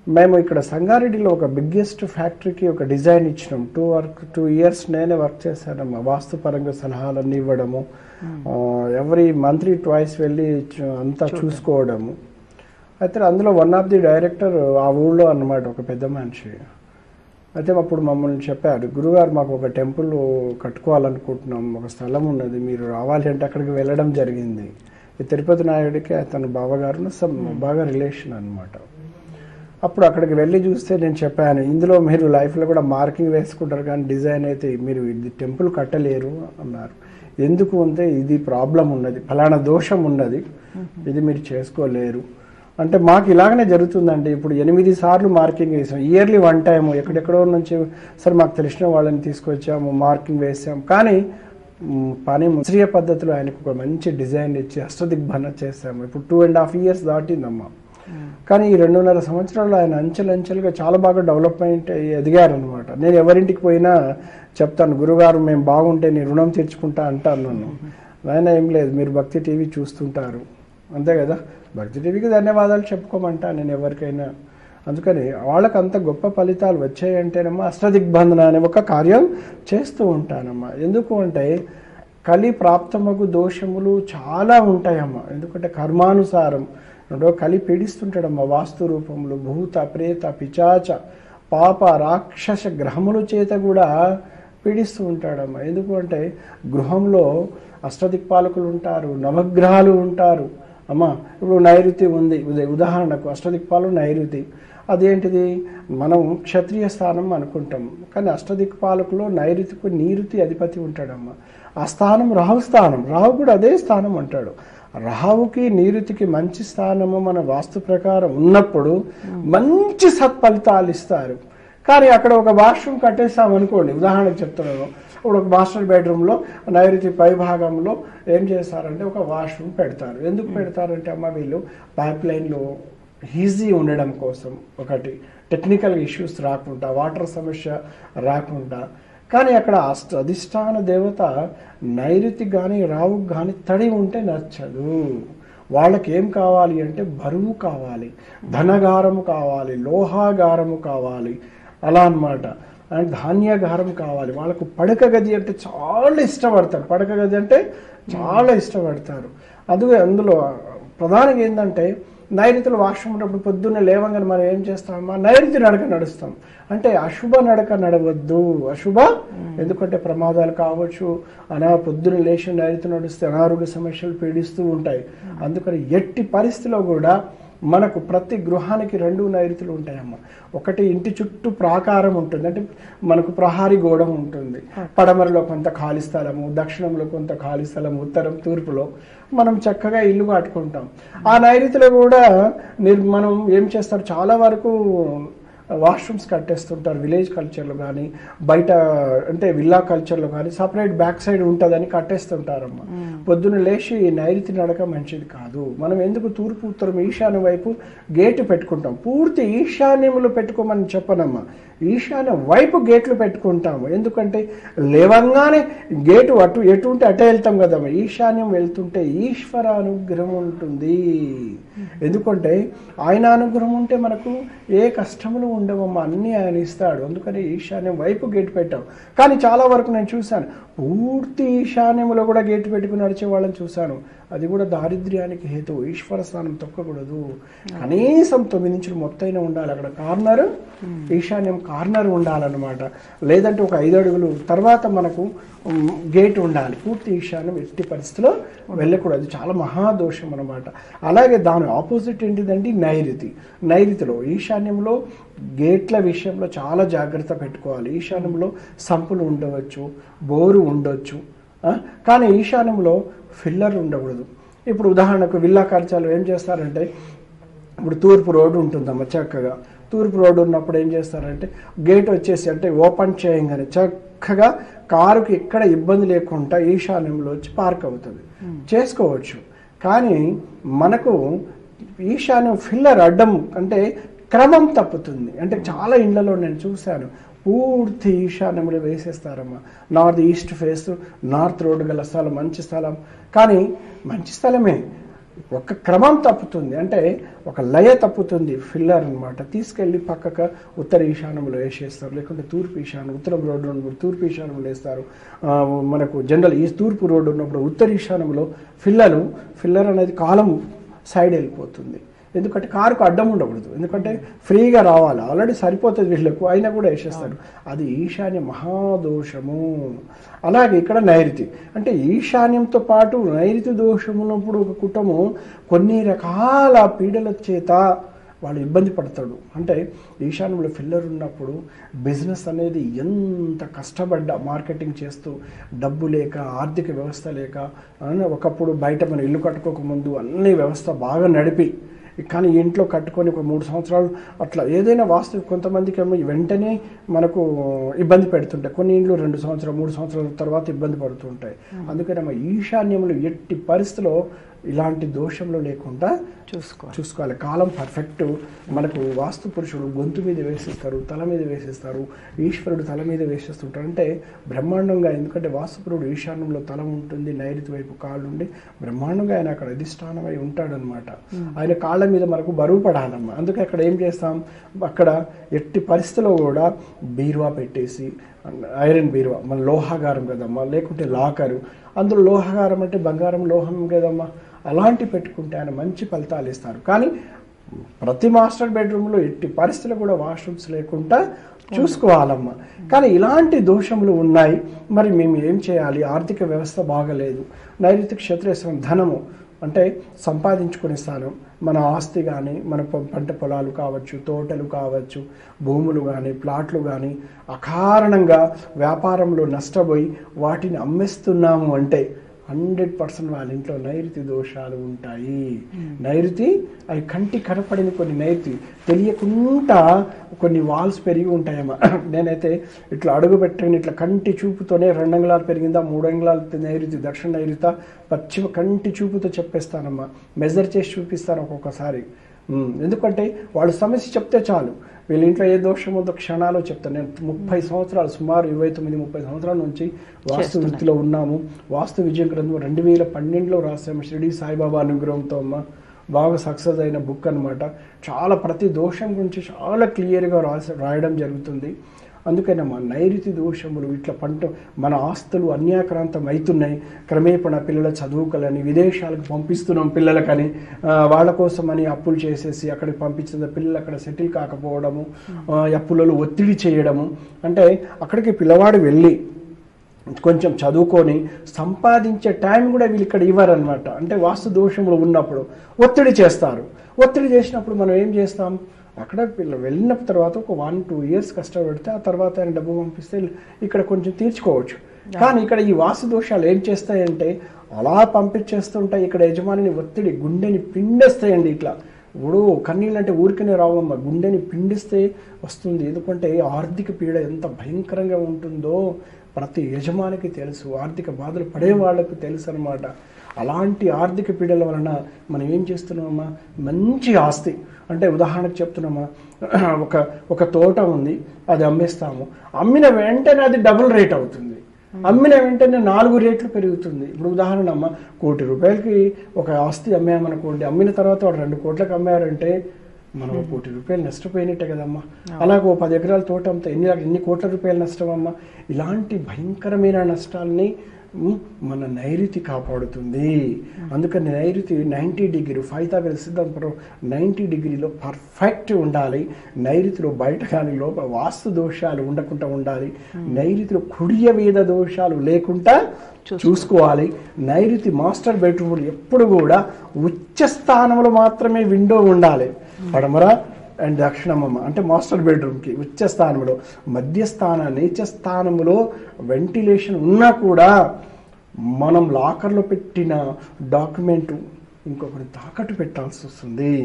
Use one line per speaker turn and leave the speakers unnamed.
మేము ఇక్కడ సంగారెడ్డిలో ఒక బిగ్గెస్ట్ ఫ్యాక్టరీకి ఒక డిజైన్ ఇచ్చినాం. 2 years నేనే వర్క్ చేశానమ్మా. వాస్తుపరంగా సలహాలన్నీ ఇవ్వడము, ఎవ్రీ మంత్లీ ట్వైస్ వెళ్ళి అంతా చూసుకోవడము. అయితే అందులో వన్ ఆఫ్ ది డైరెక్టర్ ఆ ఊళ్ళో అన్నమాట, ఒక పెద్ద మనిషి. అయితే అప్పుడు మమ్మల్ని చెప్పారు, గురుగారు మాకు ఒక టెంపుల్ కట్టుకోవాలనుకుంటున్నాం, ఒక స్థలం ఉన్నది, మీరు రావాలి అంటే అక్కడికి వెళ్ళడం జరిగింది. ఈ తిరుపతి నాయుడికి అతను బావగారు బాగా రిలేషన్ అనమాట. అప్పుడు అక్కడికి వెళ్ళి చూస్తే నేను చెప్పాను, ఇందులో మీరు లైఫ్లో కూడా మార్కింగ్ వేసుకుంటారు కానీ డిజైన్ అయితే మీరు ఇది టెంపుల్ కట్టలేరు అన్నారు. ఎందుకు అంటే ఇది ప్రాబ్లం ఉన్నది, ఫలానా దోషం ఉన్నది, ఇది మీరు చేసుకోలేరు అంటే మాకు ఇలాగనే జరుగుతుందండి. ఇప్పుడు 8 సార్లు మార్కింగ్ వేసాం, ఇయర్లీ 1 time ఎక్కడెక్కడో నుంచి సరే మాకు తెలిసిన వాళ్ళని తీసుకొచ్చాము, మార్కింగ్ వేసాం. కానీ పని శాస్త్రీయ పద్ధతిలో ఆయనకు ఒక మంచి డిజైన్ ఇచ్చి అష్టదిగ్బంధన చేసాము. ఇప్పుడు 2.5 years దాటిందమ్మా. కానీ ఈ 2.5 సంవత్సరాలు ఆయన అంచెలంచెలుగా చాలా బాగా డెవలప్మెంట్ ఎదిగారు అనమాట. నేను ఎవరింటికి పోయినా చెప్తాను, గురుగారు మేము బాగుంటే నీ రుణం తీర్చుకుంటా అంటాను. నన్ను ఆయన ఏం లేదు, మీరు భక్తి టీవీ చూస్తుంటారు అంతే కదా, భక్తి టీవీకి ధన్యవాదాలు చెప్పుకోమంటా నేను ఎవరికైనా. అందుకని వాళ్ళకి అంత గొప్ప ఫలితాలు వచ్చాయంటేనమ్మా అష్టదిగ్బంధన అనే ఒక కార్యం చేస్తూ ఉంటానమ్మా. ఎందుకు అంటే కలి ప్రాప్తమగు దోషములు చాలా ఉంటాయమ్మా. ఎందుకంటే కర్మానుసారం కలి పీడిస్తుంటాడమ్మా. వాస్తు రూపంలో భూత ప్రేత పిచాచ పాప రాక్షస గ్రహముల చేత కూడా పీడిస్తూ ఉంటాడమ్మా. ఎందుకు అంటే గృహంలో అష్టదిక్పాలకులు ఉంటారు, నవగ్రహాలు ఉంటారు అమ్మా. ఇప్పుడు నైరుతి ఉంది, ఉదాహరణకు అష్టదిక్పాలు నైరుతి, అదేంటిది మనం క్షత్రియ స్థానం అనుకుంటాం, కానీ అష్టదిక్పాలకులో నైరుతికు నీరుతి అధిపతి ఉంటాడమ్మా. ఆ స్థానం రాహు స్థానం, రాహు కూడా అదే స్థానం అంటాడు. రాహుకి నీరుతికి మంచి స్థానము మన వాస్తు ప్రకారం ఉన్నప్పుడు మంచి సత్ఫలితాలు ఇస్తారు. కానీ అక్కడ ఒక వాష్రూమ్ కట్టేస్తామనుకోండి, ఉదాహరణకు చెప్తున్నాను, ఇప్పుడు ఒక మాస్టర్ బెడ్రూమ్లో నైరుతి పై భాగంలో ఏం చేస్తారంటే ఒక వాష్రూమ్ పెడతారు. ఎందుకు పెడతారంటే అమ్మ వీళ్ళు పైప్ లైన్లో ఈజీ ఉండడం కోసం, ఒకటి టెక్నికల్ ఇష్యూస్ రాకుండా, వాటర్ సమస్య రాకుండా. కానీ అక్కడ అధిష్టాన దేవత నైరుతి కానీ రావుకు కానీ తడి ఉంటే నచ్చదు. వాళ్ళకి ఏం కావాలి అంటే బరువు కావాలి, ధనగారము కావాలి, లోహాగారము కావాలి, అలా అన్నమాట. అండ్ ధాన్యాగారం కావాలి. వాళ్ళకు పడక గది అంటే చాలా ఇష్టపడతారు, పడక గది అంటే చాలా ఇష్టపడతారు. అందులో ప్రధానంగా ఏంటంటే నైరుతిలో వాష్రూమ్ ఉన్నప్పుడు పొద్దున్నే లేవంగానే మనం ఏం చేస్తామమ్మా, నైరుతి నడక నడుస్తాం. అంటే అశుభ నడక నడవద్దు, అశుభ, ఎందుకంటే ప్రమాదాలు కావచ్చు, పొద్దున్న లేచి నైరుతి నడిస్తే అనారోగ్య సమస్యలు పీడిస్తూ ఉంటాయి. అందుకని ఎట్టి పరిస్థితిలో కూడా మనకు ప్రతి గృహానికి 2 నైరుతులు ఉంటాయమ్మా. ఒకటి ఇంటి చుట్టూ ప్రాకారం ఉంటుంది, అంటే మనకు ప్రహారీ గోడ ఉంటుంది, పడమరలో కొంత ఖాళీ స్థలము, దక్షిణంలో కొంత ఖాళీ స్థలము, ఉత్తరం తూర్పులో మనం చక్కగా ఇల్లు కట్టుకుంటాం. ఆ నైరుతిలో కూడా మనం ఏం చేస్తారు, చాలా వరకు వాష్రూమ్స్ కట్టేస్తుంటారు. విలేజ్ కల్చర్లో కానీ బయట అంటే విల్లా కల్చర్లో కానీ సపరేట్ బ్యాక్ సైడ్ ఉంటుందని కట్టేస్తుంటారమ్మా. పొద్దున్న లేచి నైరుతి నడక మంచిది కాదు. మనం ఎందుకు తూర్పు ఉత్తరం ఈశాన్య వైపు గేటు పెట్టుకుంటాం, పూర్తి ఈశాన్యములు పెట్టుకోమని చెప్పనమ్మా, ఈశాన్య వైపు గేట్లు పెట్టుకుంటాము. ఎందుకంటే లేవంగానే గేటు ఎటు ఉంటే అటే వెళ్తాం కదమ్మా, ఈశాన్యం వెళ్తుంటే ఈశ్వర అనుగ్రహం ఉంటుంది. ఎందుకంటే ఆయన అనుగ్రహం ఉంటే మనకు ఏ కష్టములు ఉండవమ్మా, అన్నీ ఆయన ఇస్తాడు. అందుకని ఈశాన్యం వైపు గేటు పెట్టాం. కానీ చాలా వరకు నేను చూశాను పూర్తి ఈశాన్యంలో కూడా గేటు పెట్టుకుని నడిచే వాళ్ళని చూశాను. అది కూడా దారిద్ర్యానికి హేతు. ఈశ్వర స్థానం తొక్కకూడదు, కనీసం 9 ఇంచులు మొత్తైనా ఉండాలి. అక్కడ కార్నర్, ఈశాన్యం కార్నర్ ఉండాలన్నమాట. లేదంటే ఒక 5 అడుగులు తర్వాత మనకు గేట్ ఉండాలి. పూర్తి ఈశాన్యం ఎట్టి పరిస్థితిలో వెళ్ళకూడదు, చాలా మహాదోషం అనమాట. అలాగే దాని ఆపోజిట్ ఏంటిదండి నైరుతి. నైరుతిలో ఈశాన్యంలో గేట్ల విషయంలో చాలా జాగ్రత్త పెట్టుకోవాలి. ఈశాన్యంలో సంపులు ఉండవచ్చు, బోరు ఉండొచ్చు, కానీ ఈశాన్యంలో ఫిల్లర్ ఉండకూడదు. ఇప్పుడు ఉదాహరణకు విల్లా కల్చర్లు ఏం చేస్తారంటే, ఇప్పుడు తూర్పు రోడ్డు ఉంటుందమ్మా, చక్కగా తూర్పు రోడ్డు ఉన్నప్పుడు ఏం చేస్తారంటే గేట్ వచ్చేసి అంటే ఓపెన్ చేయగానే చక్కగా కారుకి ఎక్కడ ఇబ్బంది లేకుండా ఈశాన్యంలో వచ్చి పార్క్ అవుతుంది, చేసుకోవచ్చు. కానీ మనకు ఈశాన్యం ఫిల్లర్ అడ్డం అంటే క్రమం తప్పుతుంది. అంటే చాలా ఇళ్లలో నేను చూశాను పూర్తి ఈశాన్యంలో వేసేస్తారమ్మా. North east face, north road గల స్థలం, మంచి స్థలం, కానీ మంచి స్థలమే, ఒక క్రమం తప్పుతుంది, అంటే ఒక లయ తప్పుతుంది. ఫిల్లర్ అనమాట. తీసుకెళ్ళి పక్కక ఉత్తర ఈశాన్యంలో వేసేస్తారు, లేకుంటే తూర్పు ఈశాన్యం, ఉత్తరం రోడ్డు ఉన్నప్పుడు తూర్పు ఈశాన్యంలో వేస్తారు. మనకు జనరల్ ఈ తూర్పు రోడ్డు ఉన్నప్పుడు ఉత్తర ఈశాన్యంలో ఫిల్లర్ అనేది కాలం సైడ్ వెళ్ళిపోతుంది. ఎందుకంటే కారుకు అడ్డం ఉండకూడదు, ఎందుకంటే ఫ్రీగా రావాలి, ఆల్రెడీ సరిపోతుంది వీళ్ళకు, అయినా కూడా వేసేస్తారు. అది ఈశాన్య మహాదోషము. అలాగే ఇక్కడ నైరుతి, అంటే ఈశాన్యంతో పాటు నైరుతి దోషం ఉన్నప్పుడు ఒక కుటుంబం కొన్ని రకాల పీడల చేత వాళ్ళు ఇబ్బంది పడతాడు. అంటే ఈశాన్యంలో ఫిల్లర్ ఉన్నప్పుడు బిజినెస్ అనేది ఎంత కష్టపడ్డా మార్కెటింగ్ చేస్తూ డబ్బు లేక, ఆర్థిక వ్యవస్థ లేక, ఒకప్పుడు బయట మనం ఇల్లు కట్టుకోకముందు అన్ని వ్యవస్థ బాగా నడిపి, కానీ ఇంట్లో కట్టుకొని ఒక 3 సంవత్సరాలు అట్లా ఏదైనా వాస్తు కొంతమందికి ఏమో వెంటనే మనకు ఇబ్బంది పెడుతుంటాయి. కొన్ని ఇండ్లు 2 సంవత్సరాలు 3 సంవత్సరాల తర్వాత ఇబ్బంది పడుతుంటాయి. మన ఈశాన్యంలో ఎట్టి పరిస్థితిలో ఇలాంటి దోషంలో లేకుండా చూసుకోవాలి. కాలం పర్ఫెక్ట్. మనకు వాస్తు పురుషుడు గొంతు మీద వేసేస్తారు, తల మీద వేసేస్తారు, ఈశ్వరుడు తల మీద వేసేస్తుంటారు. అంటే బ్రహ్మాండంగా, ఎందుకంటే వాస్తుపురుడు ఈశాన్యంలో తల ఉంటుంది, నైరుతి వైపు కాళ్ళు ఉండి బ్రహ్మాండంగా ఆయన అక్కడ అధిష్టానమై ఉంటాడనమాట. ఆయన కాళ్ళ మీద మనకు బరువు పడాలమ్మా. అందుకే అక్కడ ఏం చేస్తాం, అక్కడ ఎట్టి పరిస్థితిలో కూడా బీరువా పెట్టేసి, ఐరన్ బీరువా, మన లోహాగారం కదమ్మా, లేకుంటే లాకరు, అందులో లోహాగారం అంటే బంగారం లోహం కదమ్మా, అలాంటి పెట్టుకుంటే ఆయన మంచి ఫలితాలు ఇస్తారు. కానీ ప్రతి మాస్టర్ బెడ్రూమ్లో ఎట్టి పరిస్థితులు కూడా వాష్రూమ్స్ లేకుండా చూసుకోవాలమ్మా. కానీ ఇలాంటి దోషములు ఉన్నాయి. మరి మేము ఏం చేయాలి? ఆర్థిక వ్యవస్థ బాగలేదు, నైరుతి క్షేత్రేశ్వరం ధనము అంటే సంపాదించుకునే స్థానం, మన ఆస్తి కానీ, మన పంట పొలాలు కావచ్చు, తోటలు కావచ్చు, భూములు కానీ, ప్లాట్లు కానీ అకారణంగా వ్యాపారంలో నష్టపోయి వాటిని అమ్మేస్తున్నాము అంటే 100% వాళ్ళ ఇంట్లో నైరుతి దోషాలు ఉంటాయి. నైరుతి అవి కంటి కనపడిన కొన్ని నైరుతి తెలియకుండా కొన్ని వాల్స్ పెరిగి ఉంటాయమ్మా. నేనైతే ఇట్లా అడుగు పెట్టని ఇట్లా కంటి చూపుతోనే 2 అంగుళాలు పెరిగిందా, 3 అంగుళాలు నైరుతి, దక్షిణ నైరుత, పశ్చిమ కంటి చూపుతో చెప్పేస్తానమ్మా. మెజర్ చేసి చూపిస్తాను ఒక్కొక్కసారి. ఎందుకంటే వాళ్ళు సమస్య చెప్తే చాలు, వీళ్ళ ఇంట్లో ఏ దోషం ఉందో క్షణాలు చెప్తాను. నేను 30 సంవత్సరాలు, సుమారు 29-30 సంవత్సరాల నుంచి వాస్తు వృత్తిలో ఉన్నాము. వాస్తు విజయం గ్రంథం 2012లో రాసాము, షిరిడి సాయిబాబా అనుగ్రహంతో అమ్మ. బాగా సక్సెస్ అయిన బుక్ అనమాట. చాలా ప్రతి దోషం గురించి చాలా క్లియర్గా రాయడం జరుగుతుంది. అందుకనమ్మా నైరుతి దోషములు ఇట్లా మన ఆస్తులు అన్యాక్రాంతం అవుతున్నాయి. క్రమేపణ పిల్లల చదువుకలని విదేశాలకు పంపిస్తున్నాం పిల్లలకని, వాళ్ళ కోసమని అప్పులు చేసేసి అక్కడికి పంపించిన పిల్లలు అక్కడ సెటిల్ కాకపోవడము, అప్పులలో ఒత్తిడి చేయడము. అంటే అక్కడికి పిల్లవాడు వెళ్ళి కొంచెం చదువుకొని సంపాదించే టైం కూడా వీళ్ళు ఇక్కడ ఇవ్వరనమాట. అంటే వాస్తు దోషములు ఉన్నప్పుడు ఒత్తిడి చేస్తారు. ఒత్తిడి చేసినప్పుడు మనం ఏం చేస్తాం, అక్కడ వెళ్ళిన తర్వాత ఒక 1-2 years కష్టపడితే ఆ తర్వాత ఆయన డబ్బు పంపిస్తే ఇక్కడ కొంచెం తీర్చుకోవచ్చు. కానీ ఇక్కడ ఈ వాస్తు దోషాలు ఏం చేస్తాయంటే అలా పంపించేస్తుంటాయి. ఇక్కడ యజమానిని ఒత్తిడి, గుండెని పిండేస్తాయండి. ఇట్లా ఇప్పుడు కన్నీళ్ళు అంటే ఊరికనే రావమ్మ, గుండెని పిండిస్తే వస్తుంది. ఎందుకంటే ఆర్థిక పీడ ఎంత భయంకరంగా ఉంటుందో ప్రతి యజమానికి తెలుసు, ఆర్థిక బాధలు పడే వాళ్ళకు తెలుసు అనమాట. అలాంటి ఆర్థిక పీడల వలన మనం ఏం చేస్తున్నామమ్మా, మంచి ఆస్తి అంటే ఉదాహరణకు చెప్తున్నామా, ఒక తోట ఉంది, అది అమ్మేస్తాము, అమ్మిన వెంటనే అది డబుల్ రేట్ అవుతుంది, అమ్మిన వెంటనే 4 రేట్లు పెరుగుతుంది. ఇప్పుడు ఉదాహరణ అమ్మ, 1 కోటి రూపాయలకి ఒక ఆస్తి అమ్మామనుకోండి, అమ్మిన తర్వాత వాడు 2 కోట్లకు అమ్మారంటే మనం 1 కోటి రూపాయలు నష్టపోయినట్టే కదమ్మా. అలాగే 10 ఎకరాల తోట అమ్మితే ఎన్ని కోట్ల రూపాయలు నష్టం అమ్మా. ఇలాంటి భయంకరమైన నష్టాలని మన నైరుతి కాపాడుతుంది. అందుకని నైరుతి 90 డిగ్రీ, ఫైతాగరస్ సిద్ధాంతం 90 డిగ్రీలో పర్ఫెక్ట్ ఉండాలి. నైరుతిలో బయట కానీ లోపల వాస్తు దోషాలు ఉండకుండా ఉండాలి. నైరుతిలో కుడియ మీద దోషాలు లేకుండా చూసుకోవాలి. నైరుతి మాస్టర్ బెడ్రూమ్ ఎప్పుడు కూడా ఉచ్చ స్థానంలో మాత్రమే విండో ఉండాలి. పడమర అండ్ దక్షిణమ్మ అంటే మాస్టర్ బెడ్రూమ్కి ఉచ్చ స్థానంలో, మధ్యస్థాన నీచ స్థానంలో వెంటిలేషన్ ఉన్నా కూడా మనం లాకర్లో పెట్టిన డాక్యుమెంటు ఇంకొకటి తాకట్టు పెట్టాల్సి వస్తుంది.